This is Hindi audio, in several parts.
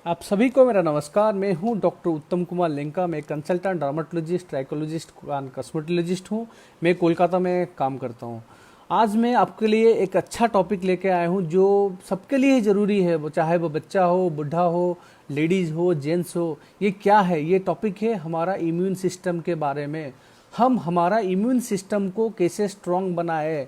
आप सभी को मेरा नमस्कार। मैं हूं डॉक्टर उत्तम कुमार लेंका। मैं consultant dermatologist, trichologist and cosmetologist हूं। मैं कोलकाता में काम करता हूं। आज मैं आपके लिए एक अच्छा टॉपिक लेके आया हूं जो सबके लिए ज़रूरी है, वो चाहे वो बच्चा हो, बूढ़ा हो, लेडीज़ हो, जेंट्स हो। ये क्या है? ये टॉपिक है हमारा इम्यून सिस्टम के बारे में। हम हमारा इम्यून सिस्टम को कैसे स्ट्रांग बनाए।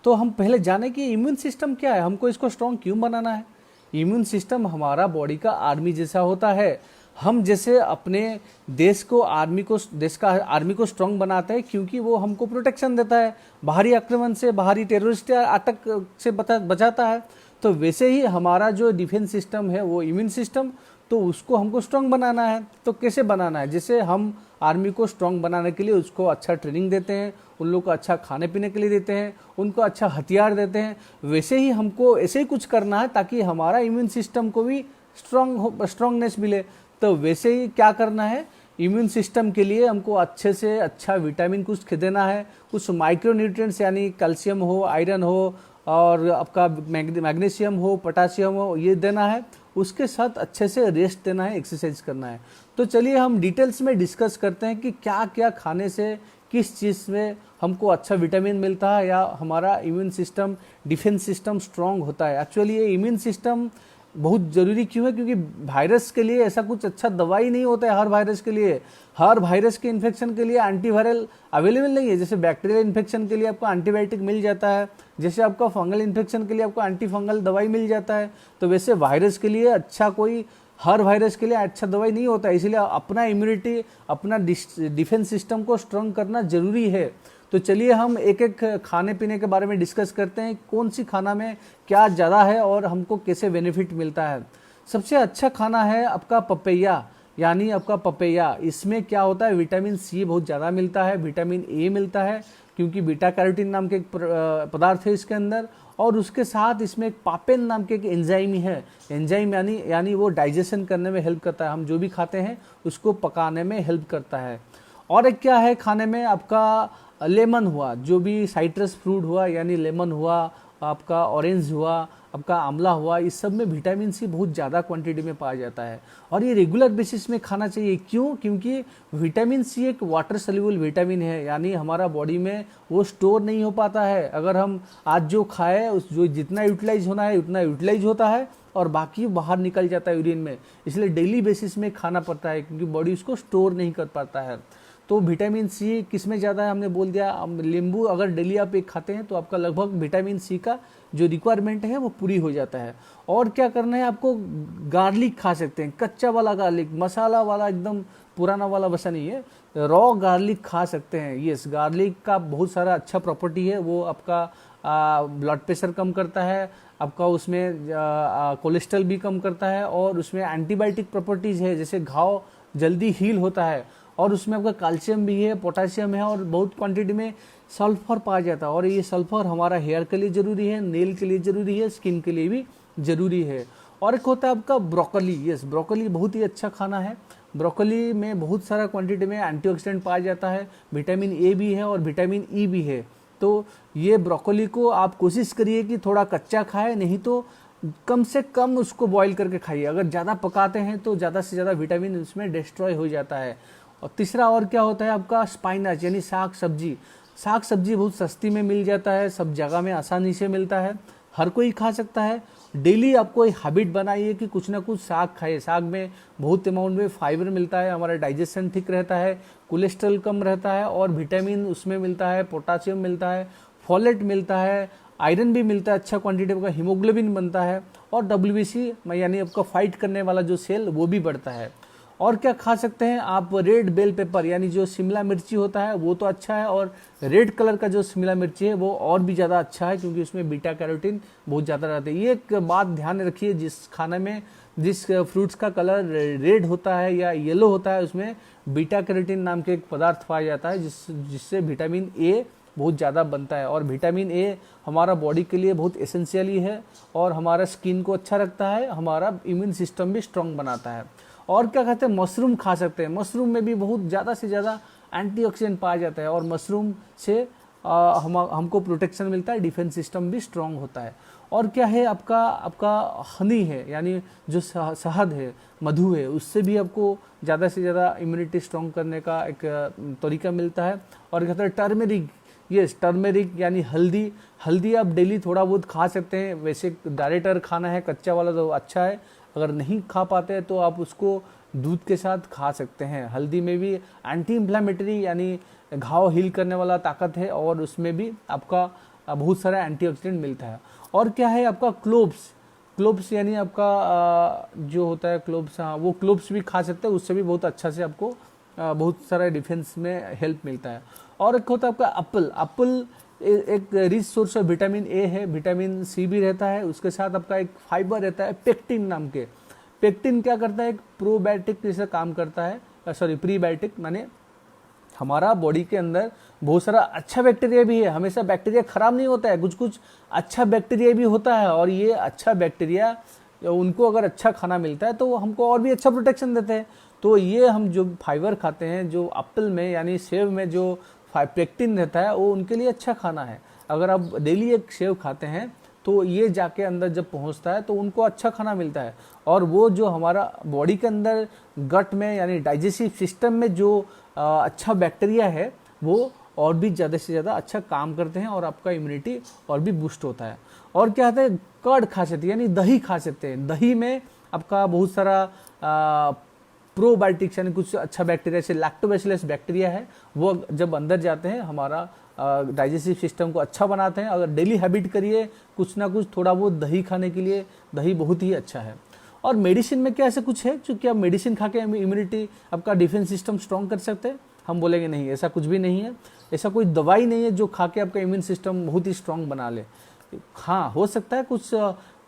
तो हम पहले जाने कि इम्यून सिस्टम क्या है, हमको इसको स्ट्रांग क्यों बनाना है। इम्यून सिस्टम हमारा बॉडी का आर्मी जैसा होता है। हम जैसे अपने देश का आर्मी को स्ट्रांग बनाते हैं क्योंकि वो हमको प्रोटेक्शन देता है, बाहरी आक्रमण से, बाहरी टेररिस्ट अटैक से बचाता है। तो वैसे ही हमारा जो डिफेंस सिस्टम है वो इम्यून सिस्टम, तो उसको हमको स्ट्रांग बनाना है। तो कैसे बनाना है? जैसे हम आर्मी को स्ट्रांग बनाने के लिए उसको अच्छा ट्रेनिंग देते हैं, उन लोग को अच्छा खाने पीने के लिए देते हैं, उनको अच्छा हथियार देते हैं। वैसे ही हमको ऐसे ही कुछ करना है ताकि हमारा इम्यून सिस्टम को भी स्ट्रांगनेस मिले। तो वैसे ही क्या करना है, इम्यून सिस्टम के लिए हमको अच्छे से अच्छा विटामिन कुछ देना है, कुछ माइक्रो न्यूट्रिएंट्स यानी कैल्शियम हो, आयरन हो, और आपका मैग्नीशियम हो, पोटाशियम हो, ये देना है। उसके साथ अच्छे से रेस्ट देना है, एक्सरसाइज करना है। तो चलिए हम डिटेल्स में डिस्कस करते हैं कि क्या क्या खाने से किस चीज़ में हमको अच्छा विटामिन मिलता है या हमारा immune system, defence system strong होता है। एक्चुअली ये इम्यून सिस्टम बहुत ज़रूरी क्यों है? क्योंकि वायरस के लिए ऐसा कुछ अच्छा दवाई नहीं होता है। हर वायरस के लिए, हर वायरस के इन्फेक्शन के लिए एंटीवायरल अवेलेबल नहीं है। जैसे बैक्टीरियल इन्फेक्शन के लिए आपको एंटीबायोटिक मिल जाता है, जैसे आपका फंगल इन्फेक्शन के लिए आपको एंटी फंगल दवाई मिल जाता है। तो वैसे वायरस के लिए अच्छा कोई, हर वायरस के लिए अच्छा दवाई नहीं होता है। इसलिए अपना इम्यूनिटी, अपना डिफेंस सिस्टम को स्ट्रांग करना जरूरी है। तो चलिए हम एक एक खाने पीने के बारे में डिस्कस करते हैं, कौन सी खाना में क्या ज़्यादा है और हमको कैसे बेनिफिट मिलता है। सबसे अच्छा खाना है आपका पपैया, यानी आपका पपैया। इसमें क्या होता है, विटामिन सी बहुत ज़्यादा मिलता है, विटामिन ए मिलता है क्योंकि बीटा कैरोटीन नाम के एक पदार्थ है इसके अंदर। और उसके साथ इसमें एक पापेन नाम के एक एंजाइम है। एंजाइम यानी वो डाइजेशन करने में हेल्प करता है, हम जो भी खाते हैं उसको पकाने में हेल्प करता है। और एक क्या है खाने में, आपका लेमन हुआ, जो भी साइट्रस फ्रूट हुआ यानी लेमन हुआ, आपका ऑरेंज हुआ, आपका आंवला हुआ, इस सब में विटामिन सी बहुत ज़्यादा क्वांटिटी में पाया जाता है। और ये रेगुलर बेसिस में खाना चाहिए। क्यों? क्योंकि विटामिन सी एक वाटर सोल्यूबल विटामिन है, यानी हमारा बॉडी में वो स्टोर नहीं हो पाता है। अगर हम आज जो खाए, उस जो जितना यूटिलाइज होना है उतना यूटिलाइज होता है और बाकी बाहर निकल जाता है यूरिन में। इसलिए डेली बेसिस में खाना पड़ता है क्योंकि बॉडी उसको स्टोर नहीं कर पाता है। तो विटामिन सी किस में ज़्यादा है हमने बोल दिया। नींबू अगर डेली आप एक खाते हैं तो आपका लगभग विटामिन सी का जो रिक्वायरमेंट है वो पूरी हो जाता है। और क्या करना है आपको, गार्लिक खा सकते हैं, कच्चा वाला गार्लिक, मसाला वाला एकदम पुराना वाला वैसा नहीं है, रॉ गार्लिक खा सकते हैं। यस, गार्लिक का बहुत सारा अच्छा प्रॉपर्टी है। वो आपका ब्लड प्रेशर कम करता है, आपका उसमें कोलेस्ट्रॉल भी कम करता है, और उसमें एंटीबायोटिक प्रॉपर्टीज़ है, जैसे घाव जल्दी हील होता है। और उसमें आपका कैल्शियम भी है, पोटेशियम है, और बहुत क्वांटिटी में सल्फर पाया जाता है। और ये सल्फर हमारा हेयर के लिए ज़रूरी है, नेल के लिए ज़रूरी है, स्किन के लिए भी ज़रूरी है। और एक होता है आपका ब्रोकली। यस, ब्रोकली बहुत ही अच्छा खाना है। ब्रोकली में बहुत सारा क्वांटिटी में एंटीऑक्सीडेंट पाया जाता है, विटामिन ए भी है और विटामिन ई भी है। तो ये ब्रोकली को आप कोशिश करिए कि थोड़ा कच्चा खाए, नहीं तो कम से कम उसको बॉईल करके खाइए। अगर ज़्यादा पकाते हैं तो ज़्यादा से ज़्यादा विटामिन उसमें डिस्ट्रॉय हो जाता है। और तीसरा और क्या होता है आपका, स्पाइनच यानी साग सब्जी। साग सब्जी बहुत सस्ती में मिल जाता है, सब जगह में आसानी से मिलता है, हर कोई खा सकता है। डेली आपको एक हैबिट बनाइए कि कुछ ना कुछ साग खाइए। साग में बहुत अमाउंट में फाइबर मिलता है, हमारा डाइजेशन ठीक रहता है, कोलेस्ट्रॉल कम रहता है, और विटामिन उसमें मिलता है, पोटासियम मिलता है, फोलेट मिलता है, आयरन भी मिलता है अच्छा क्वांटिटी का, हीमोग्लोबिन बनता है, और डब्ल्यूबीसी यानी आपका फाइट करने वाला जो सेल वो भी बढ़ता है। और क्या खा सकते हैं आप, रेड बेल पेपर यानी जो शिमला मिर्ची होता है वो तो अच्छा है, और रेड कलर का जो शिमला मिर्ची है वो और भी ज़्यादा अच्छा है क्योंकि उसमें बीटा कैरोटीन बहुत ज़्यादा रहते हैं। ये एक बात ध्यान रखिए, जिस खाने में जिस फ्रूट्स का कलर रेड होता है या येलो होता है उसमें बीटा कैरोटीन नाम के एक पदार्थ पाया जाता है, जिससे विटामिन ए बहुत ज़्यादा बनता है। और विटामिन ए हमारा बॉडी के लिए बहुत एसेंशियल ही है, और हमारा स्किन को अच्छा रखता है, हमारा इम्यून सिस्टम भी स्ट्रांग बनाता है। और क्या कहते हैं, मशरूम खा सकते हैं। मशरूम में भी बहुत ज़्यादा से ज़्यादा एंटीऑक्सीडेंट पाया जाता है, और मशरूम से हमको प्रोटेक्शन मिलता है, डिफेंस सिस्टम भी स्ट्रांग होता है। और क्या है, आपका आपका हनी है, यानी जो शहद है, मधु है, उससे भी आपको ज़्यादा से ज़्यादा इम्यूनिटी स्ट्रॉन्ग करने का एक तरीका मिलता है। और कहते हैं टर्मेरिक, यस टर्मेरिक यानी हल्दी, हल्दी आप डेली थोड़ा बहुत खा सकते हैं। वैसे डायरेक्ट खाना है कच्चा वाला तो अच्छा है, अगर नहीं खा पाते हैं तो आप उसको दूध के साथ खा सकते हैं। हल्दी में भी एंटी इन्फ्लेमेटरी यानी घाव हील करने वाला ताकत है, और उसमें भी आपका बहुत सारा एंटीऑक्सीडेंट मिलता है। और क्या है आपका क्लोव्स, क्लोव्स यानी आपका जो होता है क्लोव्स, हाँ वो क्लोव्स भी खा सकते हैं, उससे भी बहुत अच्छा से आपको बहुत सारा डिफेंस में हेल्प मिलता है। और एक होता है आपका एप्पल, एप्पल एक rich source of vitamin A है, विटामिन सी भी रहता है, उसके साथ आपका एक फाइबर रहता है पेक्टिन नाम के। पेक्टिन क्या करता है, एक प्रोबायोटिक जैसा काम करता है, सॉरी प्रीबायोटिक, माने हमारा बॉडी के अंदर बहुत सारा अच्छा बैक्टीरिया भी है, हमेशा बैक्टीरिया खराब नहीं होता है, कुछ कुछ अच्छा बैक्टीरिया भी होता है, और ये अच्छा बैक्टीरिया उनको अगर अच्छा खाना मिलता है तो वो हमको और भी अच्छा प्रोटेक्शन देते हैं। तो ये हम जो फाइबर खाते हैं, जो एप्पल में यानी सेब में जो पेक्टिन रहता है, वो उनके लिए अच्छा खाना है। अगर आप डेली एक सेब खाते हैं तो ये जाके अंदर जब पहुंचता है तो उनको अच्छा खाना मिलता है, और वो जो हमारा बॉडी के अंदर गट में यानी डाइजेस्टिव सिस्टम में जो अच्छा बैक्टीरिया है वो और भी ज़्यादा से ज़्यादा अच्छा काम करते हैं, और आपका इम्यूनिटी और भी बूस्ट होता है। और क्या होता है, कर्ड खा सकते हैं यानी दही खा सकते हैं। दही में आपका बहुत सारा प्रोबायोटिक्स यानी कुछ अच्छा बैक्टीरिया, जैसे लैक्टोबैसिलस बैक्टीरिया है, वो जब अंदर जाते हैं हमारा डाइजेस्टिव सिस्टम को अच्छा बनाते हैं। अगर डेली हैबिट करिए कुछ ना कुछ थोड़ा बहुत दही खाने के लिए, दही बहुत ही अच्छा है। और मेडिसिन में क्या ऐसा कुछ है क्योंकि आप मेडिसिन खा के इम्यूनिटी आपका डिफेंस सिस्टम स्ट्रॉन्ग कर सकते हैं? हम बोलेंगे नहीं, ऐसा कुछ भी नहीं है। ऐसा कोई दवाई नहीं है जो खा के आपका इम्यून सिस्टम बहुत ही स्ट्रॉन्ग बना ले। हाँ हो सकता है कुछ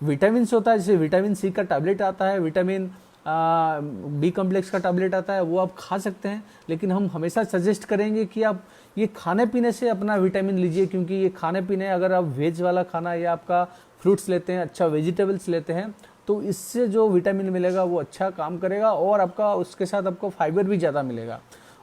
विटामिन होता है, जैसे विटामिन सी का टैबलेट आता है, विटामिन बी कॉम्प्लेक्स का टैबलेट आता है, वो आप खा सकते हैं। लेकिन हम हमेशा सजेस्ट करेंगे कि आप ये खाने पीने से अपना विटामिन लीजिए, क्योंकि ये खाने पीने अगर आप वेज वाला खाना या आपका फ्रूट्स लेते हैं, अच्छा वेजिटेबल्स लेते हैं, तो इससे जो विटामिन मिलेगा वो अच्छा काम करेगा, और आपका उसके साथ आपको फाइबर भी ज़्यादा मिलेगा।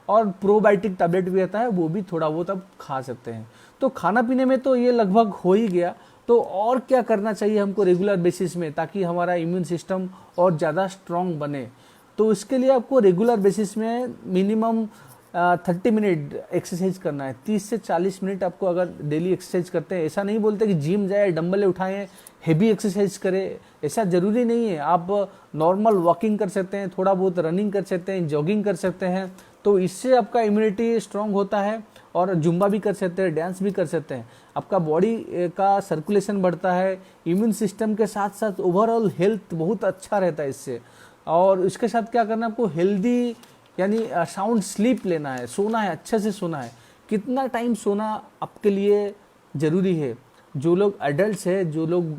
और प्रोबायोटिक टैबलेट भी आता है, वो भी थोड़ा बहुत आप खा सकते हैं। तो खाना पीने में तो ये लगभग हो ही गया। तो और क्या करना चाहिए हमको रेगुलर बेसिस में ताकि हमारा इम्यून सिस्टम और ज़्यादा स्ट्रॉन्ग बने? तो इसके लिए आपको रेगुलर बेसिस में मिनिमम 30 मिनट एक्सरसाइज करना है। 30 से 40 मिनट आपको अगर डेली एक्सरसाइज करते हैं, ऐसा नहीं बोलते कि जिम जाए, डंबल उठाएं, हेवी एक्सरसाइज करें, ऐसा ज़रूरी नहीं है। आप नॉर्मल वॉकिंग कर सकते हैं, थोड़ा बहुत रनिंग कर सकते हैं, जॉगिंग कर सकते हैं, तो इससे आपका इम्यूनिटी स्ट्रांग होता है। और जुम्बा भी कर सकते हैं, डांस भी कर सकते हैं, आपका बॉडी का सर्कुलेशन बढ़ता है, इम्यून सिस्टम के साथ साथ ओवरऑल हेल्थ बहुत अच्छा रहता है इससे। और इसके साथ क्या करना है, आपको हेल्दी यानी साउंड स्लीप लेना है, सोना है, अच्छे से सोना है। कितना टाइम सोना आपके लिए ज़रूरी है? जो लोग एडल्ट है, जो लोग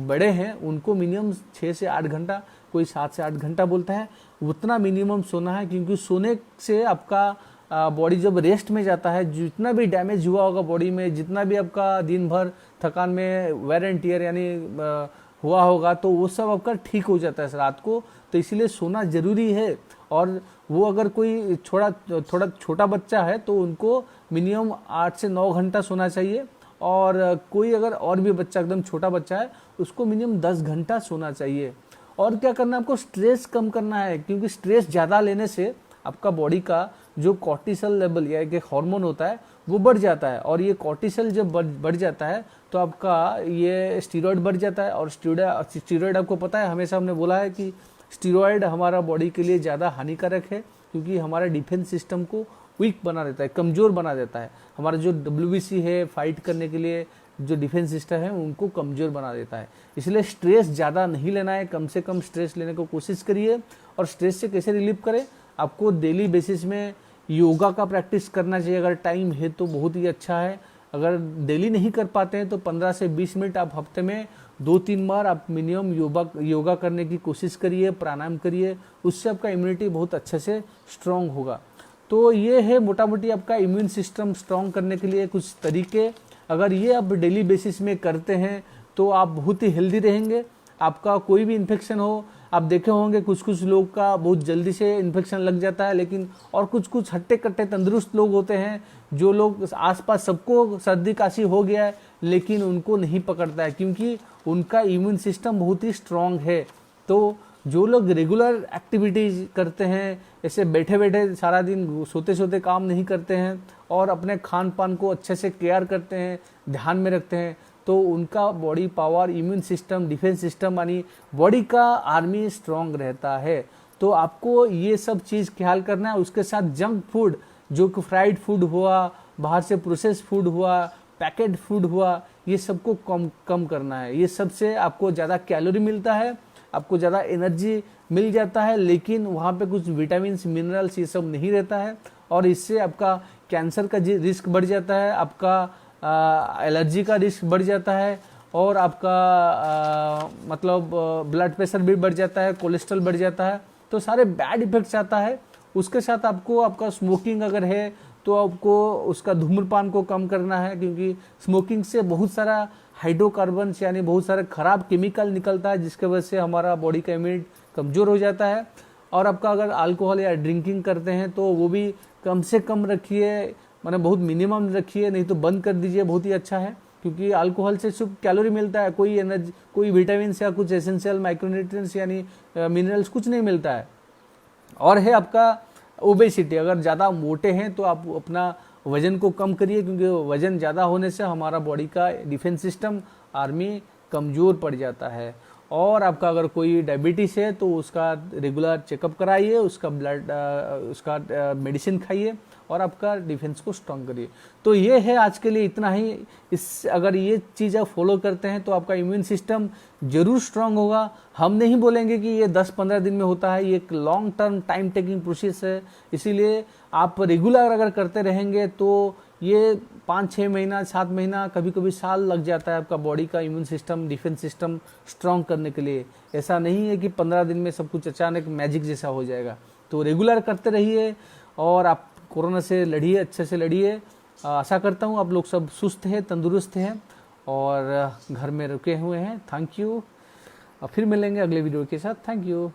बड़े हैं, उनको मिनिमम 6 से 8 घंटा, कोई 7 से 8 घंटा बोलता है, उतना मिनिमम सोना है। क्योंकि सोने से आपका बॉडी जब रेस्ट में जाता है, जितना भी डैमेज हुआ होगा बॉडी में, जितना भी आपका दिन भर थकान में वेयर एंड टियर यानी हुआ होगा, तो वो सब आपका ठीक हो जाता है रात को। तो इसीलिए सोना ज़रूरी है। और वो अगर कोई थोड़ा छोटा बच्चा है तो उनको मिनिमम 8 से 9 घंटा सोना चाहिए। और कोई अगर और भी बच्चा एकदम छोटा बच्चा है उसको मिनिमम 10 घंटा सोना चाहिए। और क्या करना है, आपको स्ट्रेस कम करना है, क्योंकि स्ट्रेस ज़्यादा लेने से आपका बॉडी का जो कॉर्टिसोल लेवल या एक हार्मोन होता है वो बढ़ जाता है। और ये कॉर्टिसोल जब बढ़ जाता है तो आपका ये स्टीरॉयड बढ़ जाता है। और स्टीरॉयड आपको पता है, हमेशा हमने बोला है कि स्टीरॉयड हमारा बॉडी के लिए ज़्यादा हानिकारक है, क्योंकि हमारे डिफेंस सिस्टम को वीक बना देता है, कमज़ोर बना देता है। हमारा जो WBC है, फाइट करने के लिए जो डिफेंस सिस्टम है उनको कमज़ोर बना देता है। इसलिए स्ट्रेस ज़्यादा नहीं लेना है, कम से कम स्ट्रेस लेने को कोशिश करिए। और स्ट्रेस से कैसे रिलीव करें, आपको डेली बेसिस में योगा का प्रैक्टिस करना चाहिए। अगर टाइम है तो बहुत ही अच्छा है। अगर डेली नहीं कर पाते हैं तो 15 से 20 मिनट आप हफ्ते में 2-3 बार आप मिनिमम योगा करने की कोशिश करिए, प्राणायाम करिए, उससे आपका इम्यूनिटी बहुत अच्छे से स्ट्रॉन्ग होगा। तो ये है मोटा मोटी आपका इम्यून सिस्टम स्ट्रॉन्ग करने के लिए कुछ तरीके। अगर ये आप डेली बेसिस में करते हैं तो आप बहुत ही हेल्दी रहेंगे। आपका कोई भी इन्फेक्शन हो, आप देखे होंगे कुछ लोग का बहुत जल्दी से इन्फेक्शन लग जाता है, लेकिन और कुछ हट्टे कट्टे तंदुरुस्त लोग होते हैं, जो लोग आसपास सबको सर्दी काशी हो गया है लेकिन उनको नहीं पकड़ता है क्योंकि उनका इम्यून सिस्टम बहुत ही स्ट्रांग है। तो जो लोग रेगुलर एक्टिविटीज करते हैं, ऐसे बैठे बैठे सारा दिन सोते सोते काम नहीं करते हैं और अपने खान पान को अच्छे से केयर करते हैं, ध्यान में रखते हैं, तो उनका body power, immune system, defence system यानी बॉडी का आर्मी स्ट्रांग रहता है। तो आपको ये सब चीज़ ख्याल करना है। उसके साथ जंक फूड, जो कि फ्राइड फूड हुआ, बाहर से प्रोसेस फूड हुआ, पैकेट फूड हुआ, ये सबको कम करना है। ये सब से आपको ज़्यादा कैलोरी मिलता है, आपको ज़्यादा एनर्जी मिल जाता है, लेकिन वहाँ पे कुछ विटामिन मिनरल्स ये सब नहीं रहता है और इससे आपका कैंसर का रिस्क बढ़ जाता है, आपका एलर्जी का रिस्क बढ़ जाता है और आपका मतलब ब्लड प्रेशर भी बढ़ जाता है, कोलेस्ट्रॉल बढ़ जाता है, तो सारे बैड इफेक्ट्स आता है। उसके साथ आपको आपका स्मोकिंग अगर है तो आपको उसका धूम्रपान को कम करना है, क्योंकि स्मोकिंग से बहुत सारा हाइड्रोकार्बन्स यानी बहुत सारा खराब केमिकल निकलता है, जिसके वजह से हमारा बॉडी का इम्यूनिटी कमज़ोर हो जाता है। और आपका अगर अल्कोहल या ड्रिंकिंग करते हैं तो वो भी कम से कम रखिए, माने बहुत मिनिमम रखिए, नहीं तो बंद कर दीजिए, बहुत ही अच्छा है। क्योंकि अल्कोहल से सिर्फ कैलोरी मिलता है, कोई एनर्जी, कोई विटामिन या कुछ एसेंशियल माइक्रोन्यूट्रिएंट्स यानी मिनरल्स कुछ नहीं मिलता है। और है आपका ओबेसिटी, अगर ज़्यादा मोटे हैं तो आप अपना वजन को कम करिए, क्योंकि वजन ज़्यादा होने से हमारा बॉडी का डिफेंस सिस्टम, आर्मी कमज़ोर पड़ जाता है। और आपका अगर कोई डायबिटीज़ है तो उसका रेगुलर चेकअप कराइए, उसका ब्लड उसका मेडिसिन खाइए और आपका डिफेंस को स्ट्रॉन्ग करिए। तो ये है आज के लिए इतना ही। इस अगर ये चीज़ आप फॉलो करते हैं तो आपका इम्यून सिस्टम जरूर स्ट्रांग होगा। हम नहीं बोलेंगे कि ये 10-15 दिन में होता है, ये एक long term time taking process है। इसीलिए आप रेगुलर अगर करते रहेंगे तो ये 5-6 महीना, 7 महीना, कभी कभी साल लग जाता है आपका बॉडी का immune system, defence system strong करने के लिए। ऐसा नहीं है कि 15 दिन में सब कुछ अचानक मैजिक जैसा हो जाएगा। तो रेगुलर करते रहिए और आप कोरोना से लड़िए, अच्छे से लड़िए। आशा करता हूँ आप लोग सब सुस्त हैं, तंदुरुस्त हैं और घर में रुके हुए हैं। Thank you. फिर मिलेंगे अगले वीडियो के साथ। Thank you.